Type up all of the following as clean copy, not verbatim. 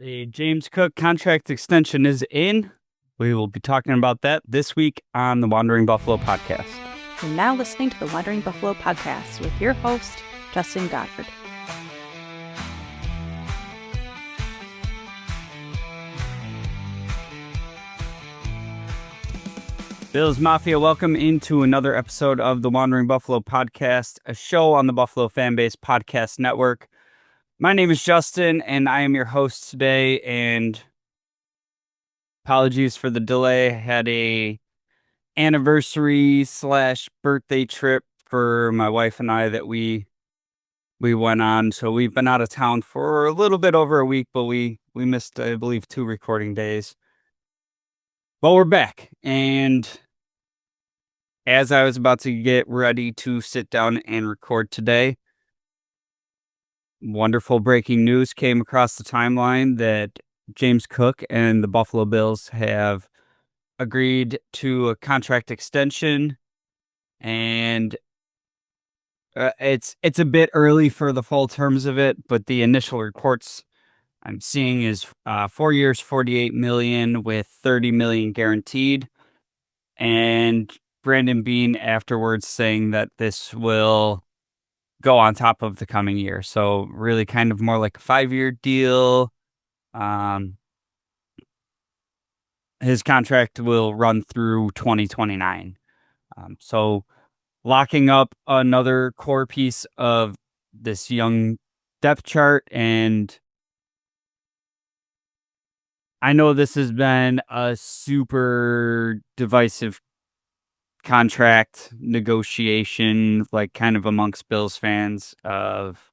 The James Cook contract extension is in. We will be talking about that this week on the Wandering Buffalo podcast. You're now listening to the Wandering Buffalo podcast with your host, Justin Godford. Bills Mafia, welcome into another episode of the Wandering Buffalo podcast, a show on the Buffalo Fanbase Podcast Network. My name is Justin, and I am your host today, and apologies for the delay. I had a anniversary / birthday trip for my wife and I that we went on. So we've been out of town for a little bit over a week, but we missed, I believe, 2 recording days. But we're back, and as I was about to get ready to sit down and record today, wonderful breaking news came across the timeline that James Cook and the Buffalo Bills have agreed to a contract extension, and it's a bit early for the full terms of it, but the initial reports I'm seeing is 4 years, $48 million with $30 million guaranteed, and Brandon Beane afterwards saying that this will go on top of the coming year. So really kind of more like a 5-year deal. His contract will run through 2029. So locking up another core piece of this young depth chart. And I know this has been a super divisive contract negotiation, like kind of amongst Bills fans of,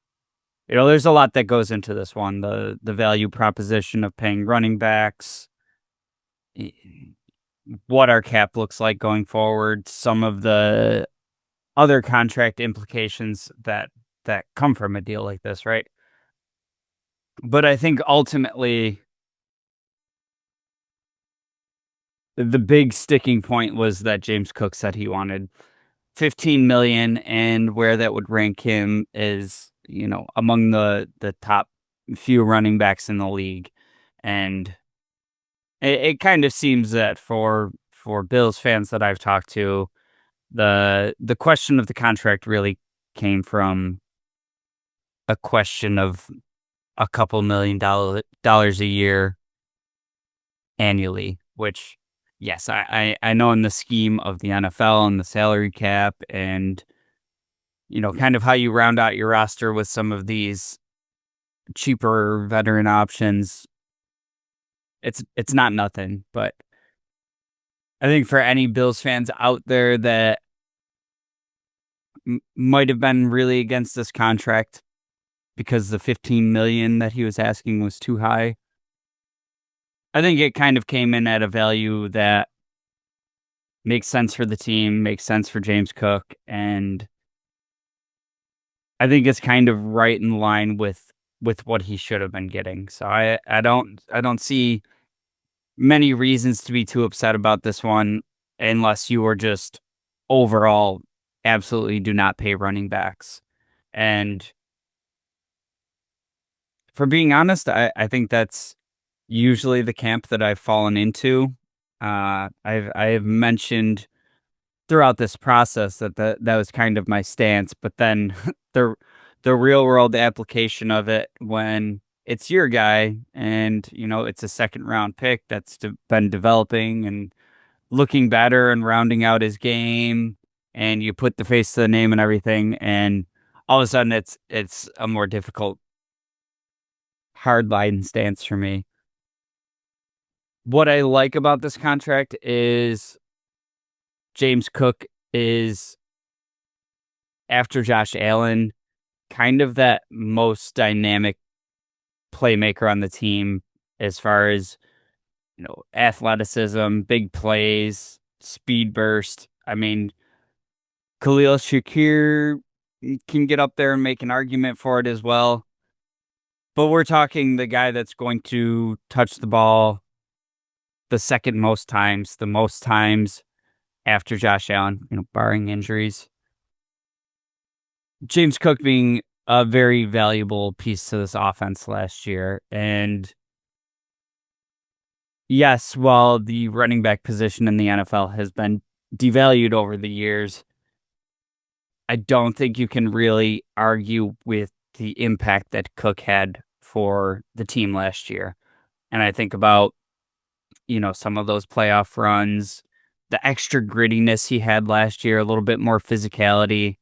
there's a lot that goes into this one. The value proposition of paying running backs, what our cap looks like going forward, some of the other contract implications that come from a deal like this, right? But I think ultimately the big sticking point was that James Cook said he wanted 15 million, and where that would rank him is, among the top few running backs in the league. And it kind of seems that for Bills fans that I've talked to, the question of the contract really came from a question of a couple $1 million a year annually, which, yes, I know in the scheme of the NFL and the salary cap and, kind of how you round out your roster with some of these cheaper veteran options, it's not nothing. But I think for any Bills fans out there that might have been really against this contract because the 15 million that he was asking was too high, I think it kind of came in at a value that makes sense for the team, makes sense for James Cook, and I think it's kind of right in line with what he should have been getting. So I don't see many reasons to be too upset about this one, unless you are just overall absolutely do not pay running backs. And for being honest, I think that's usually the camp that I've fallen into. I've mentioned throughout this process that was kind of my stance, but then the real world application of it, when it's your guy and it's a second round pick that's been developing and looking better and rounding out his game, and you put the face to the name and everything, and all of a sudden it's a more difficult hard line stance for me. What I like about this contract is James Cook is, after Josh Allen, kind of that most dynamic playmaker on the team as far as, athleticism, big plays, speed burst. I mean, Khalil Shakir can get up there and make an argument for it as well. But we're talking the guy that's going to touch the ball the second most times, the most times after Josh Allen, barring injuries. James Cook being a very valuable piece to this offense last year. And Yes, while the running back position in the NFL has been devalued over the years, I don't think you can really argue with the impact that Cook had for the team last year. And I think about, some of those playoff runs, the extra grittiness he had last year, a little bit more physicality.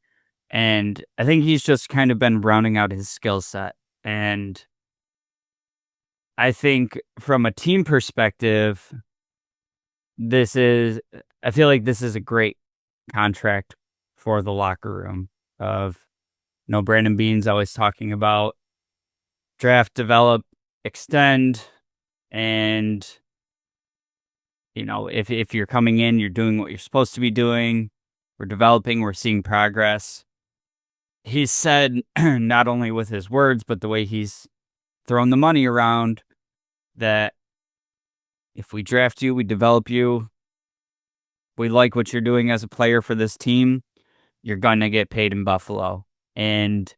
And I think he's just kind of been rounding out his skill set. And I think from a team perspective, this is, I feel like this is a great contract for the locker room of, Brandon Beane's always talking about draft, develop, extend, and if you're coming in, you're doing what you're supposed to be doing. We're developing, we're seeing progress. He's said not only with his words, but the way he's thrown the money around that if we draft you, we develop you, we like what you're doing as a player for this team, you're gonna get paid in Buffalo. And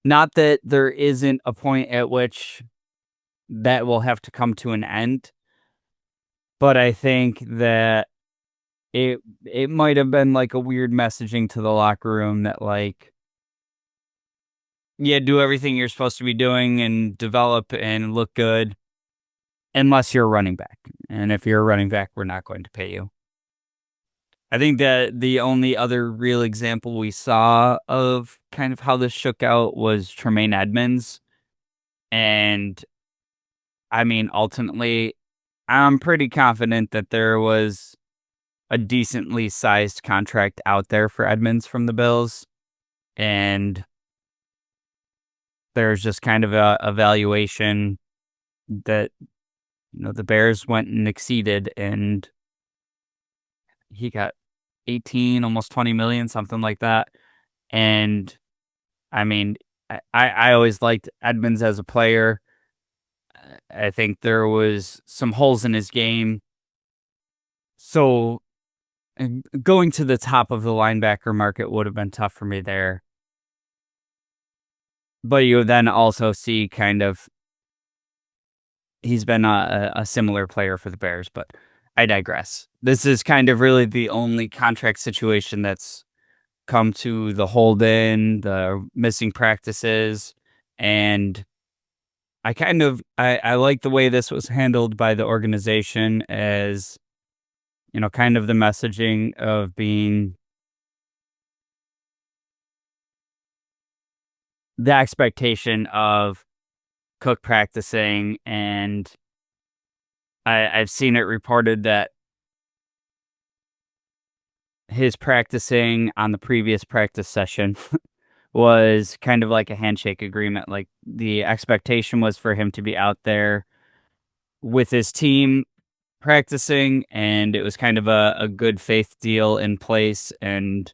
not that there isn't a point at which that will have to come to an end, but I think that it might have been like a weird messaging to the locker room that like, yeah, do everything you're supposed to be doing and develop and look good unless you're a running back. And if you're a running back, we're not going to pay you. I think that the only other real example we saw of kind of how this shook out was Tremaine Edmonds. And I mean, ultimately, I'm pretty confident that there was a decently sized contract out there for Edmonds from the Bills. And there's just kind of a evaluation that, the Bears went and exceeded, and he got 18, almost 20 million, something like that. And I mean, I always liked Edmonds as a player. I think there was some holes in his game. So going to the top of the linebacker market would have been tough for me there. But you then also see kind of he's been a similar player for the Bears, but I digress. This is kind of really the only contract situation that's come to the hold in, the missing practices, and I like the way this was handled by the organization as, kind of the messaging of being the expectation of Cook practicing, and I've seen it reported that his practicing on the previous practice session was kind of like a handshake agreement. Like the expectation was for him to be out there with his team practicing, and it was kind of a good faith deal in place. And,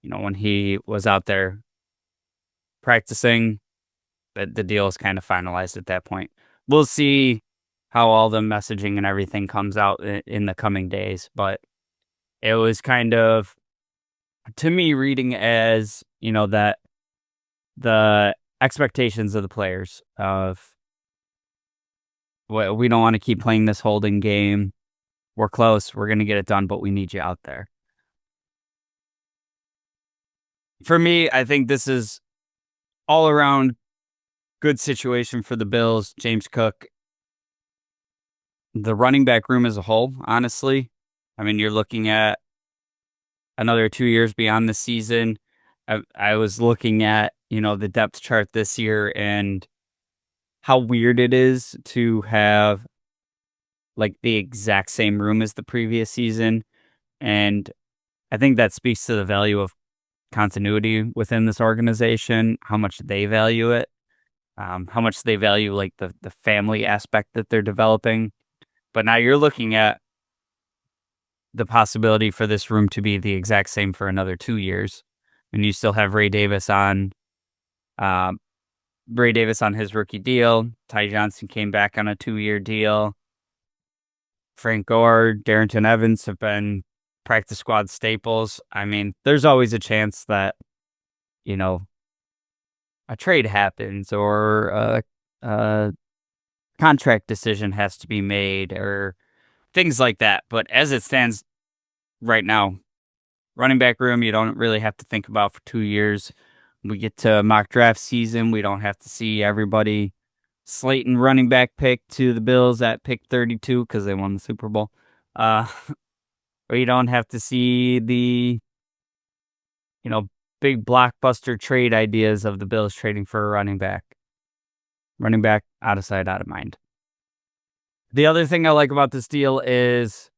when he was out there practicing, the deal is kind of finalized at that point. We'll see how all the messaging and everything comes out in the coming days, but it was kind of, to me, reading as, that the expectations of the players of, well, we don't want to keep playing this holding game. We're close. We're going to get it done, but we need you out there. For me, I think this is all around good situation for the Bills. James Cook, the running back room as a whole, honestly. I mean, you're looking at another 2 years beyond the season. I was looking at, the depth chart this year and how weird it is to have like the exact same room as the previous season. And I think that speaks to the value of continuity within this organization, how much they value it, how much they value like the family aspect that they're developing. But now you're looking at the possibility for this room to be the exact same for another 2 years. And you still have uh, Ray Davis on his rookie deal. Ty Johnson came back on a 2-year deal. Frank Gore, Darrington Evans have been practice squad staples. I mean, there's always a chance that, you know, a trade happens or uh, contract decision has to be made or things like that. But as it stands right now, running back room, you don't really have to think about for 2 years. We get to mock draft season. We don't have to see everybody slating running back pick to the Bills at pick 32 because they won the Super Bowl. Uh, or you don't have to see the, you know, big blockbuster trade ideas of the Bills trading for a running back. Running back out of sight, out of mind. The other thing I like about this deal is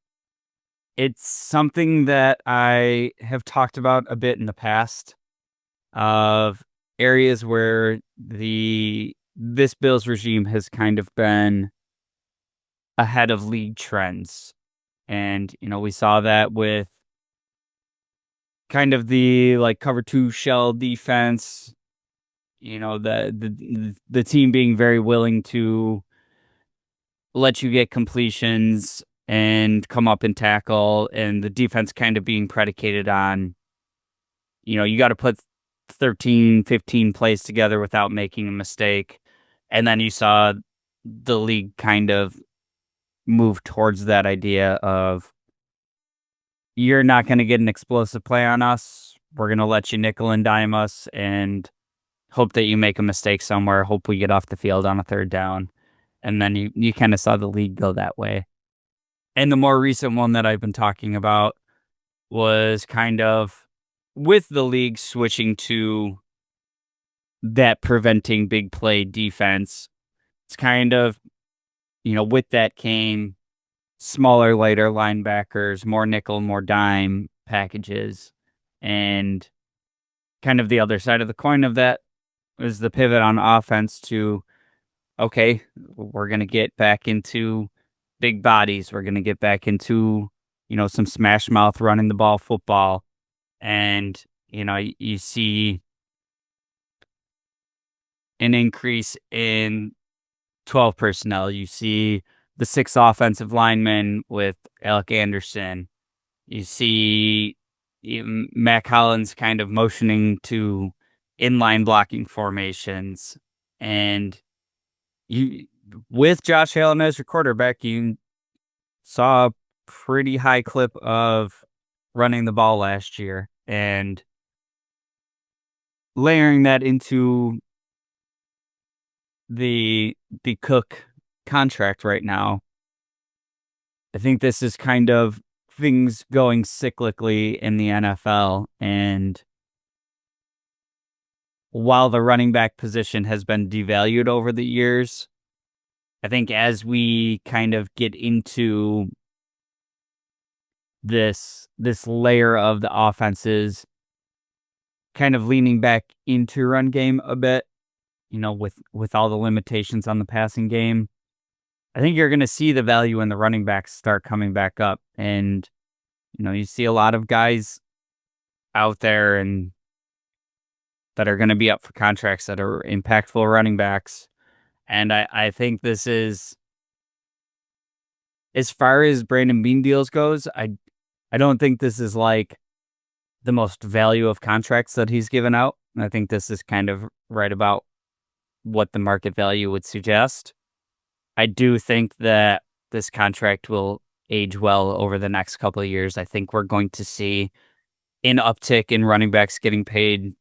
it's something that I have talked about a bit in the past of areas where this Bills regime has kind of been ahead of league trends. And, we saw that with kind of the like cover two shell defense, the team being very willing to let you get completions and come up and tackle, and the defense kind of being predicated on, you got to put 13, 15 plays together without making a mistake. And then you saw the league kind of move towards that idea of you're not going to get an explosive play on us. We're going to let you nickel and dime us and hope that you make a mistake somewhere. Hope we get off the field on a third down. And then you kind of saw the league go that way. And the more recent one that I've been talking about was kind of with the league switching to that preventing big play defense. It's kind of, with that came smaller, lighter linebackers, more nickel, more dime packages. And kind of the other side of the coin of that was the pivot on offense to, okay, we're going to get back into big bodies. We're going to get back into, some smash mouth running the ball football. And, you see an increase in 12 personnel. You see the 6 offensive linemen with Alec Anderson. You see Mac Hollins kind of motioning to inline blocking formations. And you, with Josh Allen as your quarterback, you saw a pretty high clip of running the ball last year. And layering that into the Cook contract right now, I think this is kind of things going cyclically in the NFL. And while the running back position has been devalued over the years, I think as we kind of get into this layer of the offenses kind of leaning back into run game a bit, with all the limitations on the passing game, I think you're going to see the value in the running backs start coming back up. And, you see a lot of guys out there and that are going to be up for contracts that are impactful running backs. And I think this is, as far as Brandon Beane deals goes, I don't think this is like the most value of contracts that he's given out. I think this is kind of right about what the market value would suggest. I do think that this contract will age well over the next couple of years. I think we're going to see an uptick in running backs getting paid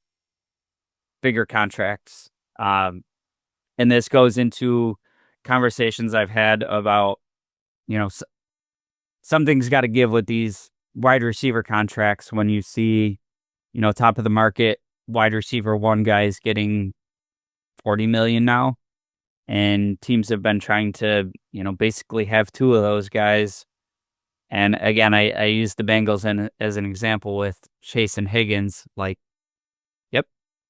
bigger contracts. And this goes into conversations I've had about, something's got to give with these wide receiver contracts when you see, top of the market wide receiver one guys getting 40 million now. And teams have been trying to, basically have 2 of those guys. And again, I use the Bengals as an example with Chase and Higgins. Like, yep,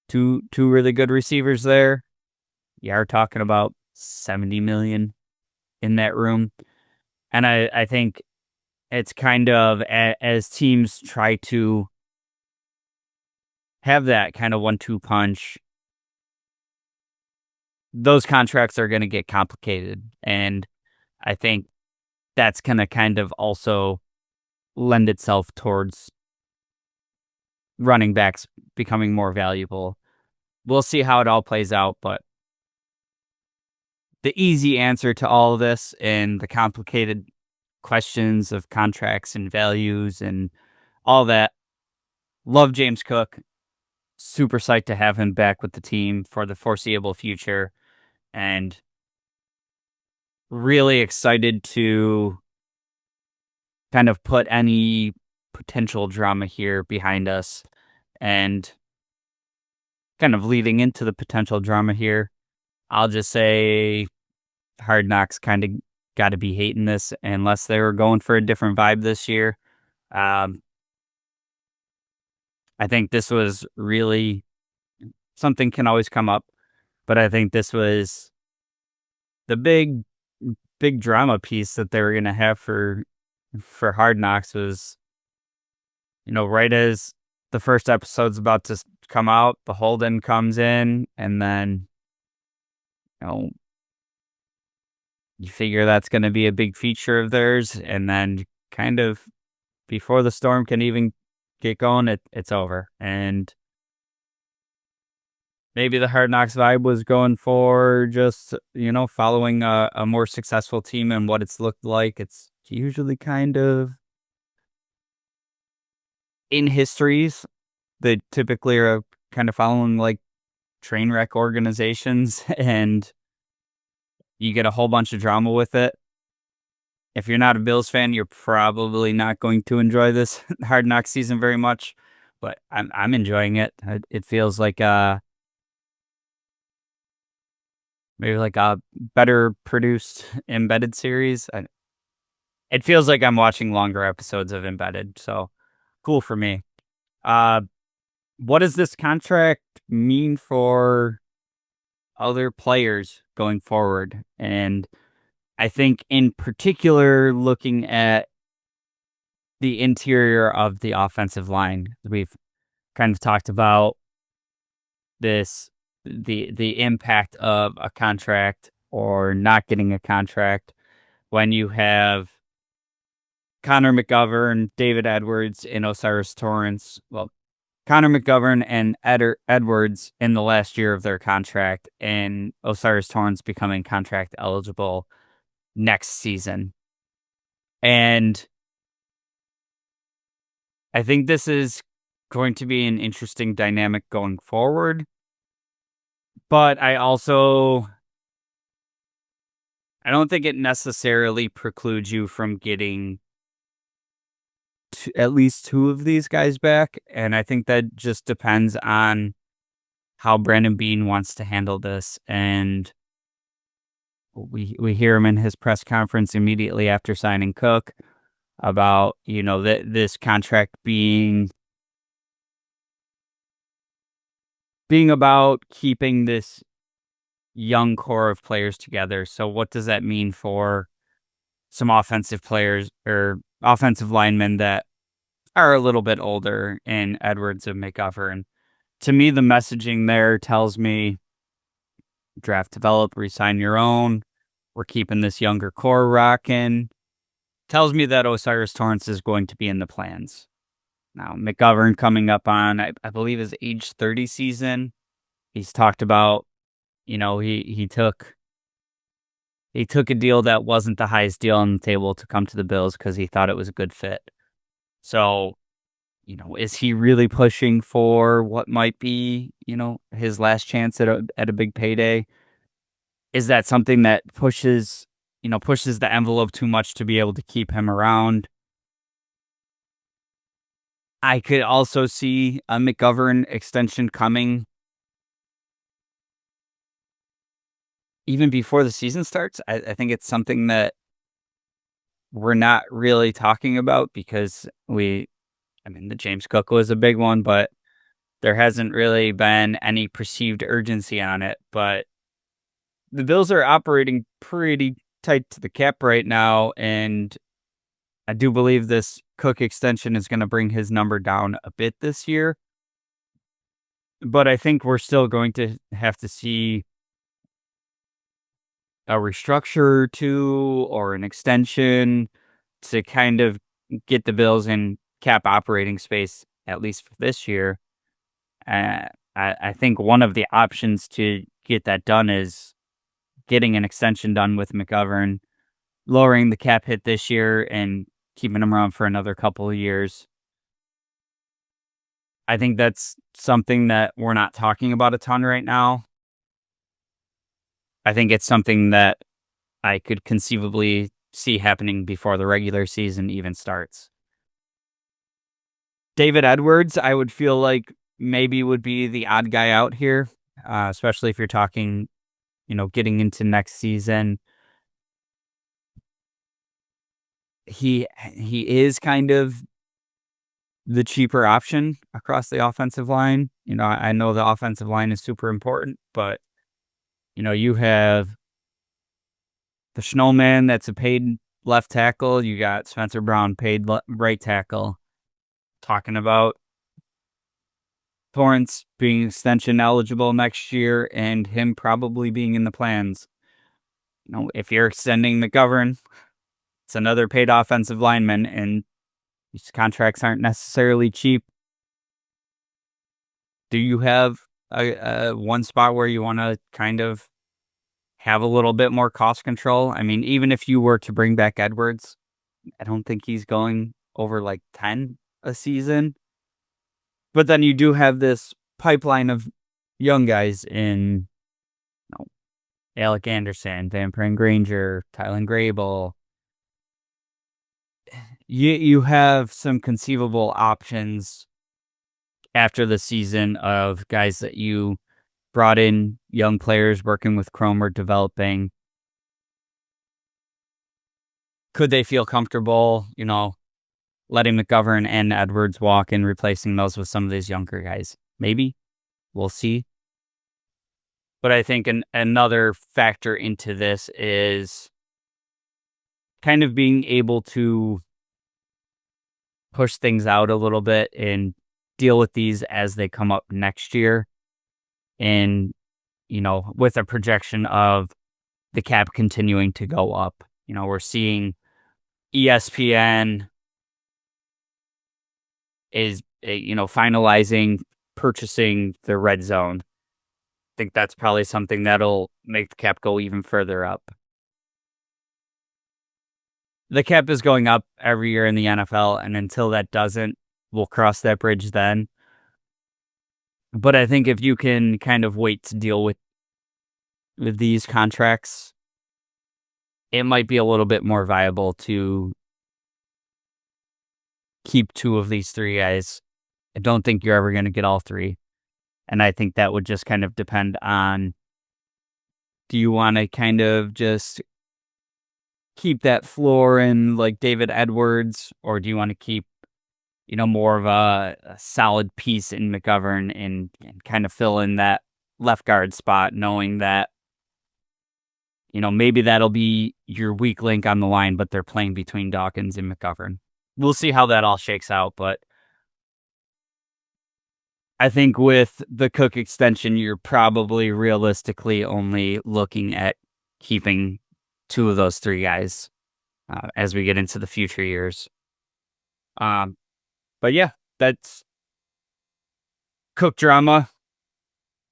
two really good receivers there. You are talking about 70 million in that room. And I think it's kind of as teams try to have that kind of 1-2 punch, those contracts are going to get complicated. And I think that's going to kind of also lend itself towards running backs becoming more valuable. We'll see how it all plays out, but the easy answer to all of this and the complicated questions of contracts and values and all that. Love James Cook. Super psyched to have him back with the team for the foreseeable future, and really excited to kind of put any potential drama here behind us. And kind of leading into the potential drama here, I'll just say Hard Knocks kind of got to be hating this unless they were going for a different vibe this year. Um, I think this was really something can always come up, but I think this was the big drama piece that they were going to have for Hard Knocks was, right as the first episode's about to come out, the Holden comes in, and then, you know, you figure that's going to be a big feature of theirs, and then kind of before the storm can even get going, it's over. And maybe the Hard Knocks vibe was going for just, following a more successful team and what it's looked like. It's usually kind of in histories that typically are kind of following like train wreck organizations and you get a whole bunch of drama with it. If you're not a Bills fan, you're probably not going to enjoy this Hard Knocks season very much, but I'm enjoying it. It feels like maybe like a better produced Embedded series. It feels like I'm watching longer episodes of Embedded, so cool for me. Uh, what does this contract mean for other players going forward? And I think in particular, looking at the interior of the offensive line, we've kind of talked about this, the impact of a contract or not getting a contract when you have Connor McGovern, David Edwards, and Osiris Torrance. Well, Connor McGovern and Edwards in the last year of their contract, and Osiris Torrance becoming contract eligible next season. And I think this is going to be an interesting dynamic going forward. But I don't think it necessarily precludes you from getting at least two of these guys back. And I think that just depends on how Brandon Beane wants to handle this. And we hear him in his press conference immediately after signing Cook about, this contract being about keeping this young core of players together. So what does that mean for some offensive players or offensive linemen that are a little bit older in Edwards and McGovern? To me, the messaging there tells me draft, develop, resign your own. We're keeping this younger core rocking. Tells me that Osiris Torrance is going to be in the plans. Now, McGovern coming up on, I believe, his age 30 season. He's talked about, he took a deal that wasn't the highest deal on the table to come to the Bills because he thought it was a good fit. So, is he really pushing for what might be, his last chance at a big payday? Is that something that pushes the envelope too much to be able to keep him around? I could also see a McGovern extension coming even before the season starts. I think it's something that we're not really talking about because the James Cook was a big one, but there hasn't really been any perceived urgency on it. But the Bills are operating pretty tight to the cap right now, and I do believe this Cook extension is going to bring his number down a bit this year. But I think we're still going to have to see a restructure or two or an extension to kind of get the Bills in cap operating space, at least for this year. I think one of the options to get that done is getting an extension done with McGovern, lowering the cap hit this year and keeping him around for another couple of years. I think that's something that we're not talking about a ton right now. I think it's something that I could conceivably see happening before the regular season even starts. David Edwards, I would feel like maybe would be the odd guy out here, especially if you're talking, getting into next season. He is kind of the cheaper option across the offensive line. I know the offensive line is super important, but you have the Snowman that's a paid left tackle. You got Spencer Brown paid right tackle. Talking about Torrence being extension eligible next year and him probably being in the plans. If you're extending McGovern, it's another paid offensive lineman, and these contracts aren't necessarily cheap. Do you have a one spot where you want to kind of have a little bit more cost control? I mean, even if you were to bring back Edwards, I don't think he's going over like 10 a season. But then you do have this pipeline of young guys in Alec Anderson, Van Pran Granger, Tylen Grable. You have some conceivable options after the season of guys that you brought in, young players working with Cromer, developing. Could they feel comfortable, letting McGovern and Edwards walk and replacing those with some of these younger guys? Maybe. We'll see. But I think another factor into this is kind of being able to push things out a little bit and deal with these as they come up next year. And, with a projection of the cap continuing to go up. We're seeing ESPN is, finalizing purchasing the red zone. I think that's probably something that'll make the cap go even further up. The cap is going up every year in the NFL, and until that doesn't, we'll cross that bridge then. But I think if you can kind of wait to deal with these contracts, it might be a little bit more viable to keep two of these three guys. I don't think you're ever going to get all three. And I think that would just kind of depend on, do you want to kind of just keep that floor in like David Edwards, or do you want to keep, more of a solid piece in McGovern and kind of fill in that left guard spot, knowing that, maybe that'll be your weak link on the line, but they're playing between Dawkins and McGovern. We'll see how that all shakes out, but I think with the Cook extension, you're probably realistically only looking at keeping two of those three guys as we get into the future years. But yeah, that's Cook drama,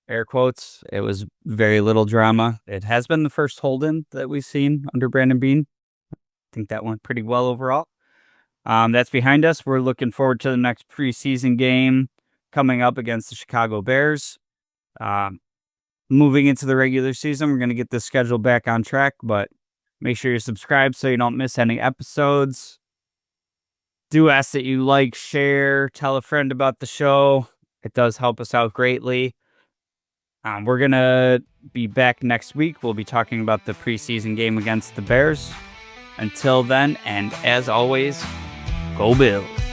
air quotes. It was very little drama. It has been the first hold-in that we've seen under Brandon Beane. I think that went pretty well overall. That's behind us. We're looking forward to the next preseason game coming up against the Chicago Bears. Moving into the regular season, we're going to get this schedule back on track, but make sure you're subscribed so you don't miss any episodes. Do ask that you like, share, tell a friend about the show. It does help us out greatly. We're going to be back next week. We'll be talking about the preseason game against the Bears. Until then, and as always, go Bills.